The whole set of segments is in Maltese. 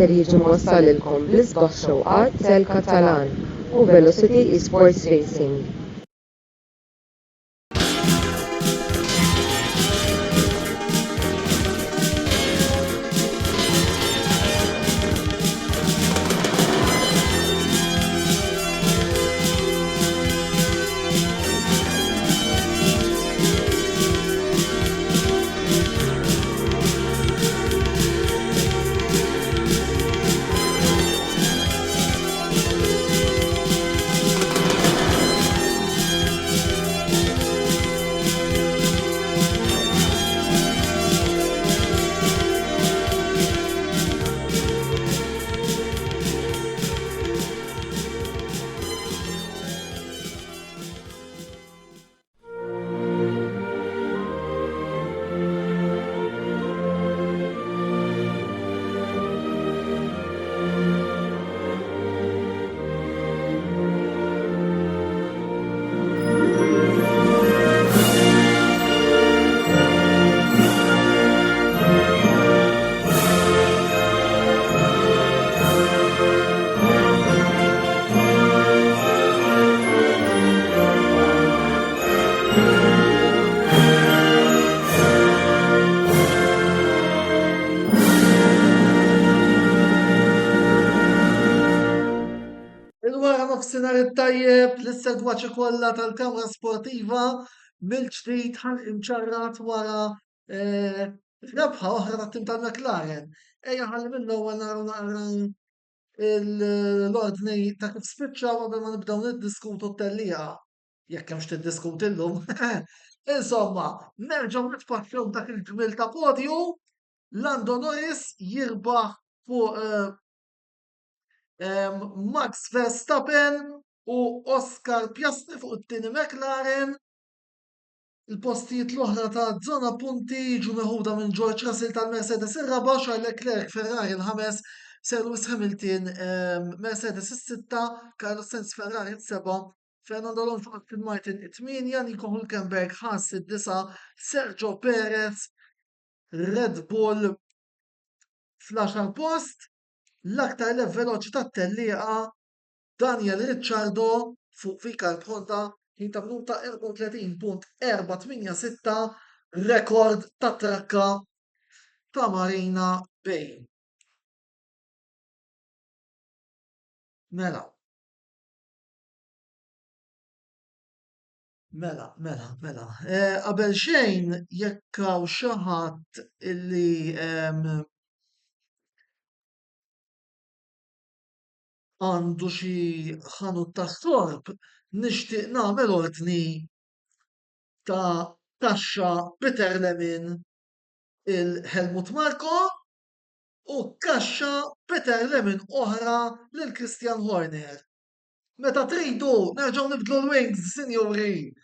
ser jiġi mwassalilkom bl-isbaħ xewqat tal-Katalan u Velocity Esports Racing. Il-wara nofsinhar it-tajjeb lis-segwaċi kollha tal-Kamra Sportiva mill-ġdid imċarrat wara rebħa oħra tat-tim tal-McLaren. Ejja ħalli mill-ewwel naraw naqra l-ordni ta' kif spiċċaw qabel ma nibdew niddiskutu t-tellieqa. Jekk hemmx tiddiskuti llum. Insomma, nerġgħu nitfakkru dak il-ġmil ta' podju, Lando Norris jirbaħ fuq Max Verstappen u Oscar Piastri fuq it-tieni McLaren. Il-postijiet l-oħra ta' żona punti jiġu meħuda minn George Russell tal-Mercedes ir-raba', Charles Leclerc Ferrari l-ħames, Sir Lewis Hamilton Mercedes is-sitta, Carlos Sainz Ferrari s-seba', Fernando Alonso Aston Martin it-tminja, Nico Hülkenberg Haas id-disa', Sergio Perez Red Bull fl-10 post. L-aktar veloċi tat-tellieqa Daniel Ricciardo fuq Vickard Honda ħin ta' minuta 34.486 rekord tat trakka ta' Marina Bay. Mela. Qabel xejn jekk hawn xi ħadd illi għandu xi ħanut ta' sorb, nixtieq nagħmel ordni ta' kaxxa Peter Lemon il-Helmut Marko u kaxxa Peter Lemon oħra lil Christian Horner. Meta tridu nerġgħu nibdlu l-wings, sinjuri.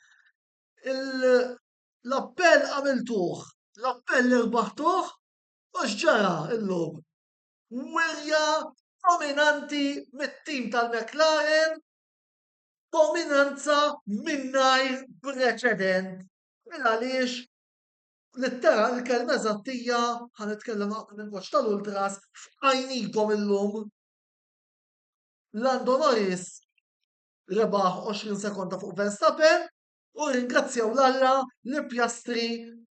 L-appell għamiltuh, l-appell irbaħtuh u x'ġara llum. Wirja dominanti mit-tim tal-McLaren, dominanza mingħajr preċedent. Għaliex nittara l-kelma eżattija ħanitkellem naqra lingwaġġ tal-ultras f'għajnikom illum. Lando Norris rebaħ 20 sekonda fuq Verstappen u ringrazzjaw l-Alla li Piastri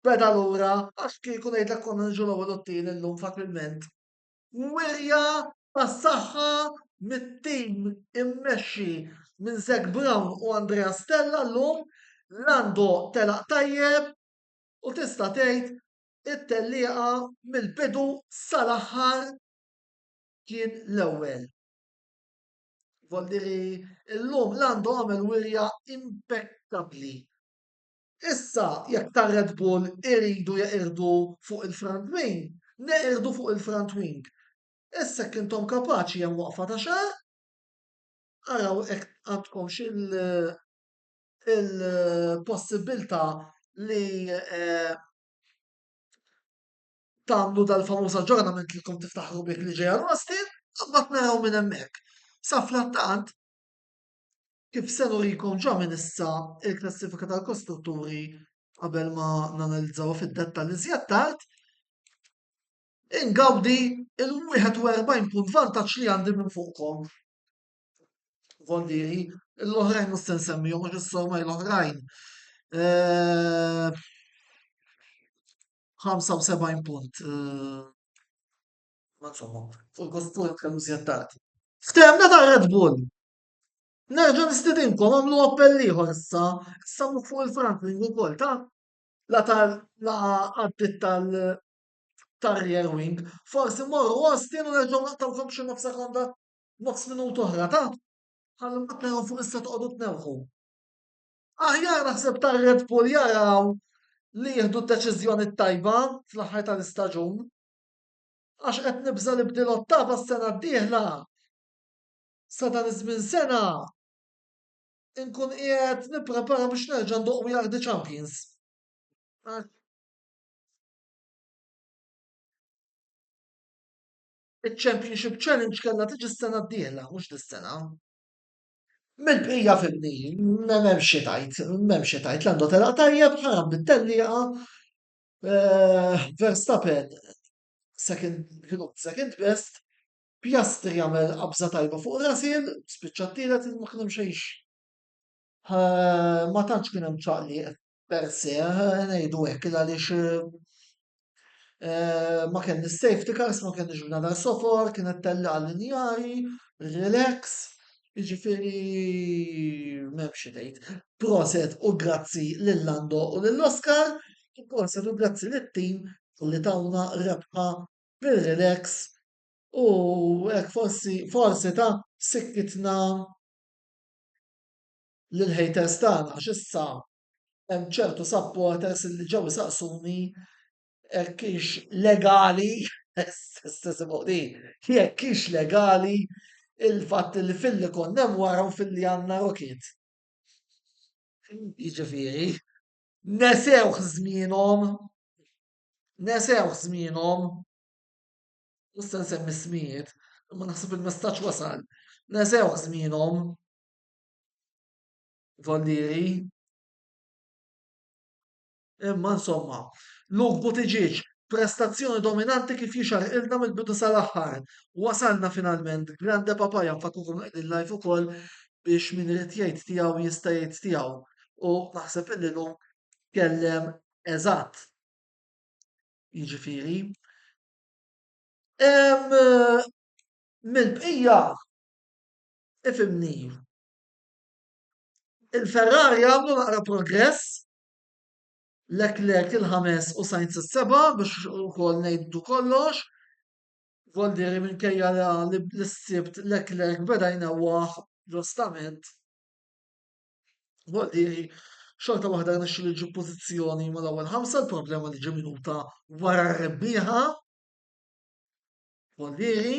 beda lura għax kieku ngħidlek konna niġu l-ewwel u t-tieni llum faċilment. Wirja tas-saħħa mit-tim immexxi minn Zac Brown u Andrea Stella llum, Lando telaq tajjeb u tista' tgħid it-tellieqa mill-bidu sal-aħħar kien l-ewwel. Voldiri illum Lando għamel wirja impeccabbli. Issa jekk ta' Red Bull iridu jeqirdu fuq il-front wing, neqirdu fuq il-front wing. Issa kintom kapaċi hemm waqfa ta' xahar, araw hekk għandkomx il-possibilità li tagħmlu dal-famuż aġġornament li tkun tiftaħ rubrik li ġej għal-Austin, qabad naraw minn hemmhekk. Sa fl-attant kif se nurikom ġa minn issa il-klassifika tal-kostrutturi qabel ma nanalizzaw fid-dettall iżjed tard, ingawdi il-41 punt vantaġġ li għandi minn fuqkom. Voldiri, l-oħrajn mhux se nsemmihom għax is-sommaj l-oħrajn. Eh, 75 punt. Ma insomma, fuq il-kostur kellu zjattati. Ftemna ta' Red Bull. Nerġa' nistidinkom għamlu appell ieħor issa. Issa mhu fuq il-Franklin ukoll ta' la għaddit tal-rear wing. Forsi morru Austin u nerġgħu naqtawkom xi nofs sekonda, nofs minut oħra ta' ħallu ma tneħħu fuq issa toqgħodu tnewħu. Aħjar naħseb tar-Red Bull jaraw li jieħdu d-deċiżjoni tajba fl-aħħar tal-istaġun. Għax qed nibża li bdil ottava s-sena d-dieħla. Sa dan iż-żmien sena inkun qiegħed nipprepara biex nerġa' ndoq We Are The Champions. Il-Championship Challenge kellha tiġi s-sena d-dieħla, mhux dis-sena. Mill-bqija fibni, m'hemm xi tajt, m'hemm xi tajt, l-għandu telaq tajjeb, ħaram bit-tellieqa. Verstappen, second best, Piastri jagħmel qabża tajba fuq Russell, spiċċa t-tielet ma kien hemm xejn. Ma tantx kien hemm ċaqli per se, ngħidu hekk għaliex ma kenniex safety cars, ma kenniex bnadar sofor, kienet tella linjari, relax, jiġifieri m'hemm xi tgħid. Proset u grazzi lil Lando u lill-Oscar, proset u grazzi lit-tim li tawna rebħa bil-relax u hekk forsi ta' sikkitna lill-haters tagħna għax issa hemm ċertu supporters li ġew isaqsuni hekk hix legali, simgħu di, jekk hix legali il-fatt li fil-li konna hemm wara u fil-li għandna rocket. Jiġifieri, nesewh żmienhom, nesewh żmienhom, mhux se nsemmi smijiet, imma naħseb il-messaġġ wasal. Nesewh żmienhom, Vollieri. Imma insomma, Luke Buttigieg, prestazzjoni dominanti kif jixar ilna mill-bidu sal-aħħar. Wasalna finalment, grande papaja nfakukom il-live ukoll biex min irid jgħid tiegħu jista' jgħid tiegħu. U naħseb illi lum kellem eżatt. Jiġifieri. Mill-bqija ifimni. Il-Ferrari għamlu naqra progress, Leclerc il-5 u Sainz is-7 biex ukoll ngħidu kollox. Voldieri minkejja li l-sibt Leclerc beda jnewwaħ ġustament. Voldieri xorta waħda rnexxu li ġib pożizzjoni mal-ewwel ħamsa, il-problema li ġie minuta wara r-rebbieħa. Voldieri.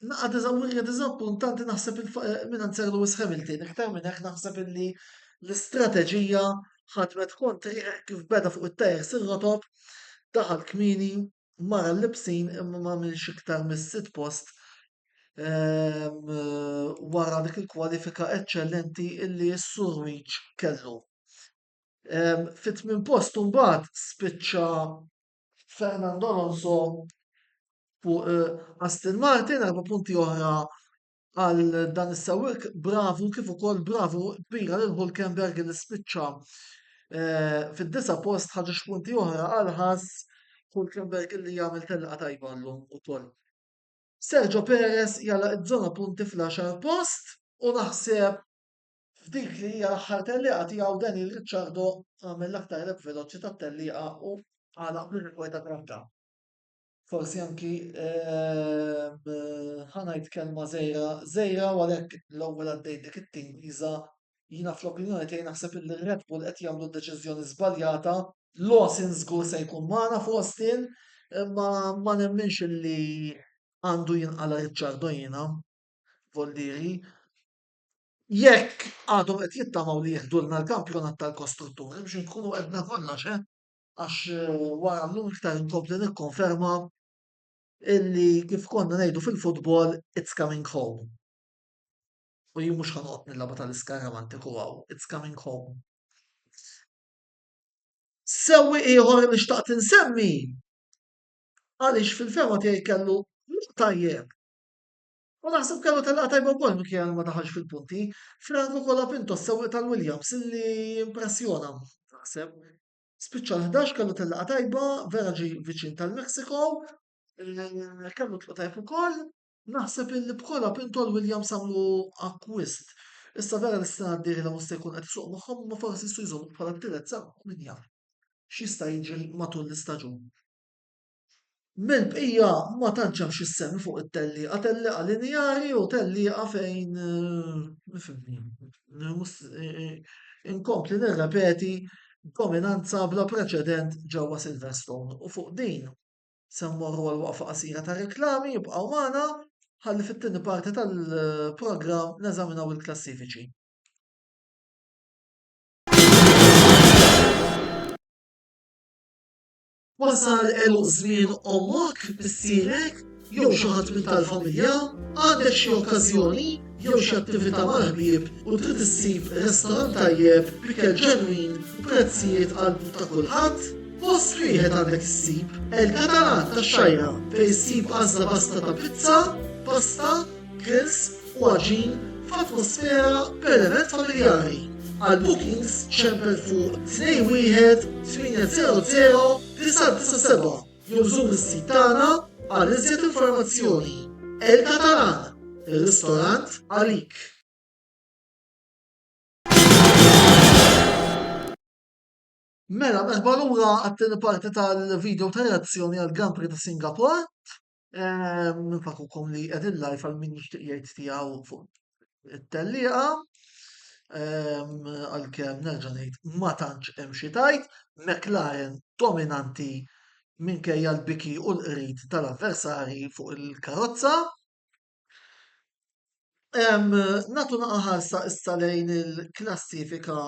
Naqa diżawwirja diżappuntanti naħseb minn Lewis Hamilton, iktar minn hekk naħseb illi l-istrateġija ħadmet kontri kif beda fuq it-tajers ir-rotob, daħal kmieni mara l-libsin imma ma għamilx iktar mis-sit post wara dik il-kwalifika eċċellenti illi s-Surwiċ kellu. Fit-tmien post mbagħad spiċċa Fernando Alonso fuq Aston Martin, 4 punti oħra għal dan is-sewwieq bravu kif ukoll bravu kbira lil Hulkenberg li spiċċa fid-9 post ħaġa punti oħra għal ħass Hulkenberg li jagħmel telqa tajba llum ukoll. Sergio Perez jala ż-żona punti fl-10 post u naħseb f'dik li hija l-aħħar tellieqa tiegħu Daniel Ricciardo għamel l-aktar reb veloċi tat-tellieqa u għalaq bil-rekord ta' trakka. Forsi anki ħanajt kelma żejra għalhekk l-ewwel għaddej dik it-tingliża jiena fl-opinjoni tiegħi naħseb li Red Bull qed jagħmlu d-deċiżjoni żbaljata, Lawson żgur se jkun magħna f'Austin, imma ma nemminx li għandu jinqala Ricciardo jiena, Voldieri. Jekk għadhom qed jittamaw li jieħdulna l-kampjonat tal-kostrutturi biex inkunu qedna kollox, għax wara llum iktar inkompli nikkonferma illi kif konna ngħidu fil-futbol it's coming home. U jien mhux ħanoqgħod nilagħba tal-iskaramantiku hawn, it's coming home. Sewwieq ieħor li xtaqt insemmi għaliex fil-fema tiegħi kellu tajjeb. U naħseb kellu telqa tajba wkoll minkejja ma daħalx fil-punti. Franco Colapinto s-sewwieq tal-Williams illi impressjona naħseb. Spiċċa l-11 kellu telqa tajba, vera ġi viċin tal-Mexico, kellu tluq tajb ukoll. Naħseb illi b'Colapinto l-Williams għamlu acquist. Issa vera l-sena d-diri la musta jkun qed isuq magħhom ma forsi jistgħu jżommu bħala t-tielet seba' min jaf. X'jista' jiġri matul l-istaġun. Mill-bqija ma tantx hemm x'issemmi fuq it-tellieqa, tellieqa linjari u tellieqa fejn nifhimni. Inkompli nirrepeti dominanza bla preċedent ġewwa Silverstone u fuq din se mmorru għal waqfa qasira ta' reklami jibqgħu magħna ħalli fit-tieni parti tal-programm neżaminaw il-klassifiċi. Wasal elu żmien ommok bissielek jew xi ħadd minn tal-familja, għandek xi okkażjoni jew xi attività mal-ħbieb u trid issib restorant tajjeb b'ikel ġenwin b'prezzijiet qalb ta' kulħadd, post wieħed għandek issib El-Katalan tax-Xajra fejn issib għażla basta ta' pizza, pasta, grills u għaġin f'atmosfera b'element familjari. Għal bookings ċempel fuq 21-800-997 jew żur is-sit tagħna għal iżjed informazzjoni. El-Katalan, ir-ristorant għalik. Mela, merħba lura għat-tieni parti tal-video ta' reazzjoni għal Grand Prix ta' Singapore. Nifakukom li qegħdin live għal min jixtieq jgħid tiegħu fuq it-tellieqa. Għalkemm nerġa' ngħid ma tantx hemm xi tajt, McLaren dominanti minkejja l-biki u l-qrid tal-avversarji fuq il-karozza. Nagħtu naqa' ħarsa issa lejn il-klassifika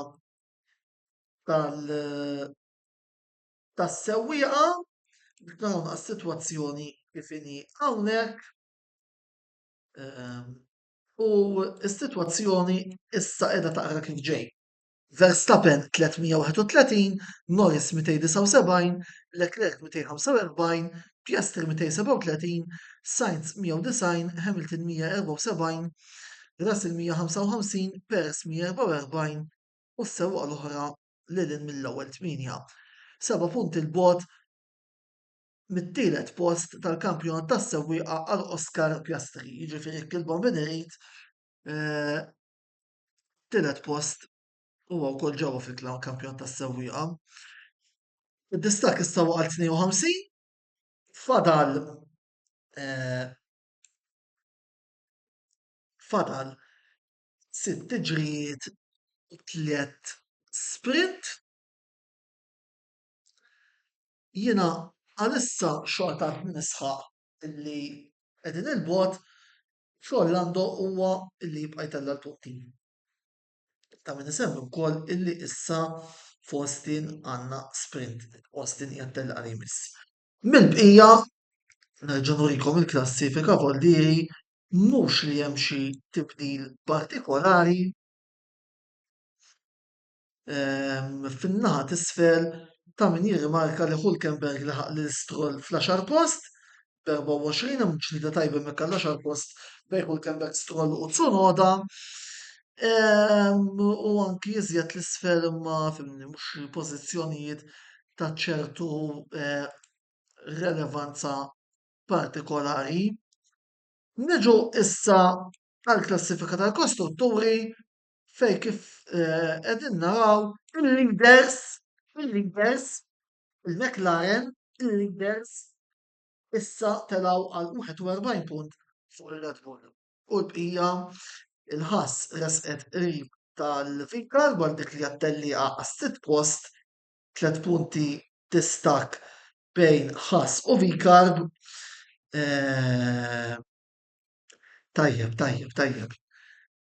tas-sewwieqa naraw naqa' s-sitwazzjoni kif inhi hawnhekk. U s-sitwazzjoni issa qiegħda taqra kif ġej. Verstappen 331, Norris 279, Leclerc 245, Piastri 237, Sainz 190, Hamilton 174, Russell 155, Perez 144 u s-sewwieqa l-oħra lilin mill-ewwel 8. 7 punti l-bogħod mit-tielet post tal-kampjonat tas-sewwieqa għal Oscar Piastri, jiġifieri kilba min irid tielet post huwa wkoll ġewwa fil-kampjonat tas-sewwieqa. Id-distakk issa waqa' 52 fadal 6 tiġrijiet u 3 sprint. Jiena għalissa xorta nisħaq illi qegħdin il-bogħod f'Orlando huwa illi jibqa' jtella l-punti. Ta' min isemmi wkoll illi issa f'Austin għandna sprint. Austin hija t-tellieqa li jmiss. Mill-bqija nerġa' nurikom il-klassifika voldieri mhux li hemm xi tibdil partikolari fin-naħa t'isfel ta' min jirrimarka li Hülkenberg laħaq lil Stroll fl-10 post b'24 hemm ġlieda tajba hemmhekk għall-10 post bejn Hülkenberg, Stroll u Tsunoda. U anki iżjed l-isfel imma fimni mhux pożizzjonijiet ta' ċertu relevanza partikolari. Niġu issa għall-klassifika tal-kostrutturi fejn kif qegħdin naraw il-leaders, il-McLaren, il-leaders issa telgħu għal 41 punt fuq il-Red Bull. U l-bqija il-Haas resqet qrib tal-Vicar għal dik li għat-tellieqa għas-sitt post 3 punti distakk bejn Haas u Vicar. Tajjeb.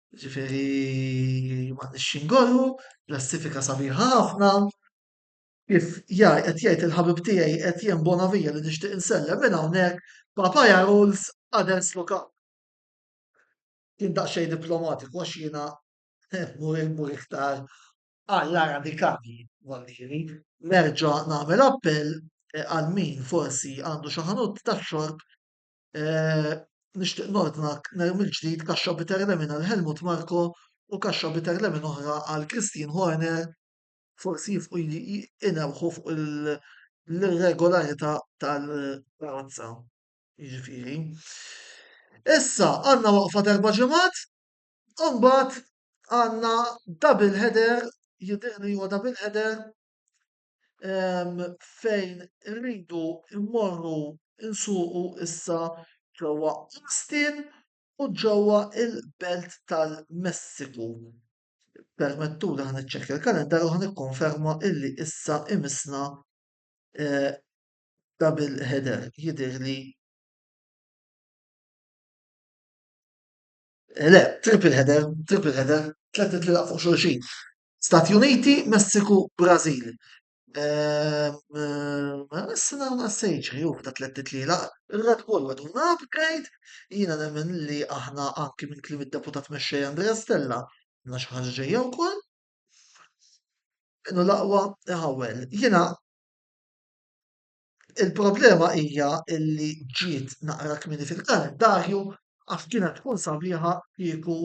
Ġifieri ma nixxin ngorru, klassifika sabiħa ħafna. Kif qed jgħid il-ħabib tiegħi Etienne Bonavija li nixtieq insellem minn hawnhekk Papaya rules, others look up. Kien daqsxejn diplomatiku għax jiena mur iktar alla radikali Vallieri, nerġa' nagħmel appell għal min forsi għandu xi ħanut tax-xorb nixtieq nordnak mill-ġdid kaxxa bitter lemon għal Helmut Marko u kaxxa bitter lemon oħra għal Christine Horner forsi jifqu inewħu fuq l-irregolarità tal-razza. Jiġifieri. Issa għandna waqfa darba ġimgħat, u mbagħad għandna double header, jidher li huwa double header fejn irridu immorru insuqu issa ġewwa Austin u ġewwa il-Belt tal-Messiku. Permettuli ħa niċċekkja l-kalendar u ħa nikkonferma illi issa imisna double header jidhirli le, triple header, tlet titlaq fuq xulxin. Stati Uniti, Messiku, Brażil. Issa nagħmlu sejġri u ta' tlet titlila. Ir-Red Bull weduna upgrade, jiena nemmen li aħna anki minn kliem id-deputat mexxej Andrea Stella għandna xi ħaġa ġejja wkoll. Inhu l-aqwa iħawel. Jiena il-problema hija illi ġiet naqra kmieni fil-kalendarju għax kienet tkun sabiħa kieku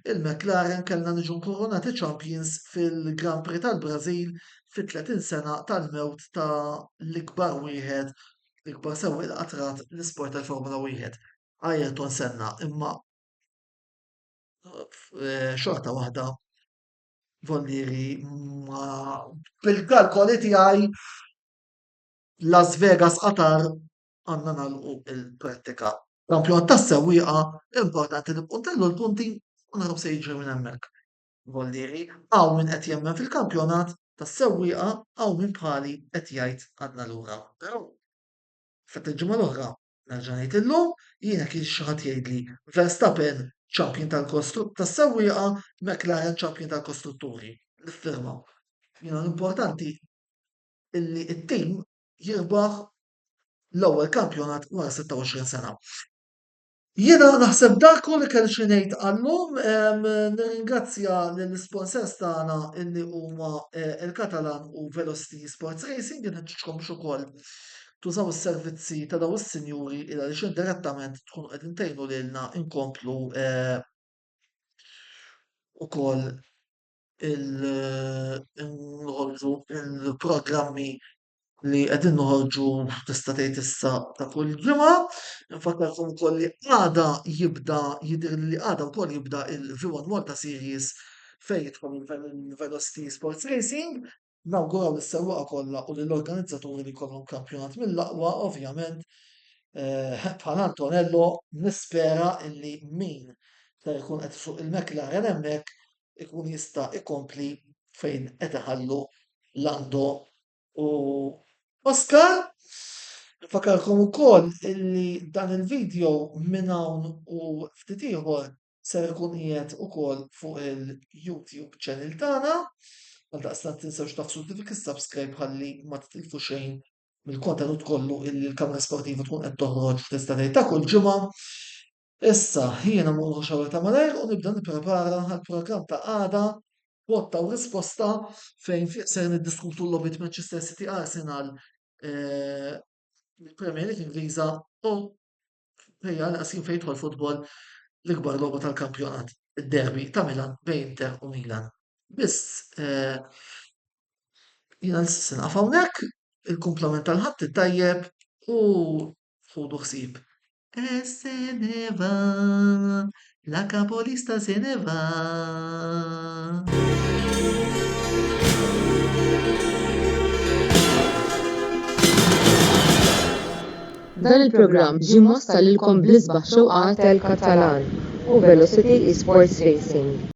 il-McLaren kellna niġu nkurunati champions fil-Grand Prix tal-Brażil fit-30 sena tal-mewt ta' l-ikbar wieħed, l-ikbar sewwieq qatrat l-isport tal-Formula 1. Ayrton Senna, imma xorta waħda Vollieri bil-kalkoli tiegħi Las Vegas Qatar għandna nagħlqu il-prattika. Kampjonat tas-sewwieqa importanti li npuntellu l-punti u naraw se jiġri minn hemmhekk. Vollieri hawn min qed jemmen fil-kampjonat tas-sewwieqa hawn min bħali qed jgħid għadna lura. Però fett il-ġimgħa l-oħra nerġa' ngħid illum jiena kien xi ħadd jgħidli Verstappen champion tas-sewwieqa, McLaren champion tal-kostrutturi. Niffirmaw. Jiena l-importanti illi t-tim jirbaħ l-ewwel kampjonat wara 26 sena. Jiena naħseb dak kollu li kelli xi ngħid għallum, nirringrazzja lill-sponsors tagħna illi huma il-Catalan u Velocity Sports Racing, jien ħeġġitkom ukoll tużaw is-servizzi ta' dawn is-sinjuri il għaliex indirettament tkunu qegħdin tgħinu lilna inkomplu ukoll nħolġu il-programmi li qegħdin noħorġu tista' tgħid issa ta' kull ġimgħa. Infakkarkom ukoll li għada jibda jidher li għada wkoll jibda il-V1 Malta Series fejn jidħol il-Velocity Sports Racing. Nawguraw lis-sewwieqa kollha u lill-organizzaturi li jkollhom kampjonat mill-aqwa ovvjament bħal Antonello nispera illi min se jkun qed isuq il-McLaren hemmhekk ikun jista' ikompli fejn qed iħallu Lando u Oscar. Nfakkarkom ukoll illi dan il-video minn hawn u ftit ieħor se jkun qiegħed ukoll fuq il-YouTube channel tagħna. Għaldaqstant tinsewx tafsu subscribe ħalli ma titilfu xejn mill-kontenut kollu illi l-Kamra Sportiva tkun qed toħroġ tista' tgħid ta' kull ġimgħa. Issa jiena mmorru xawar ta' malajr u nibda nipprepara għall-programm ta' għada botta u risposta fejn ser niddiskutu l-logħbiet Manchester City Arsenal il-Premier League Ingliża u hija naqsin fejn jidħol futbol l-ikbar logħba tal-kampjonat, id-derby ta' Milan bejn Inter u Milan. Biss jiena nista' sinqaf hawnhekk, il-kumplament tal-ħadd it-tajjeb u ħudu ħsieb. Se ne va, la capolista se ne va. Dan il-programm ġie mwassal lilkom bl-isbaħ xewqat tal-Katalan u Velocity Sports Racing.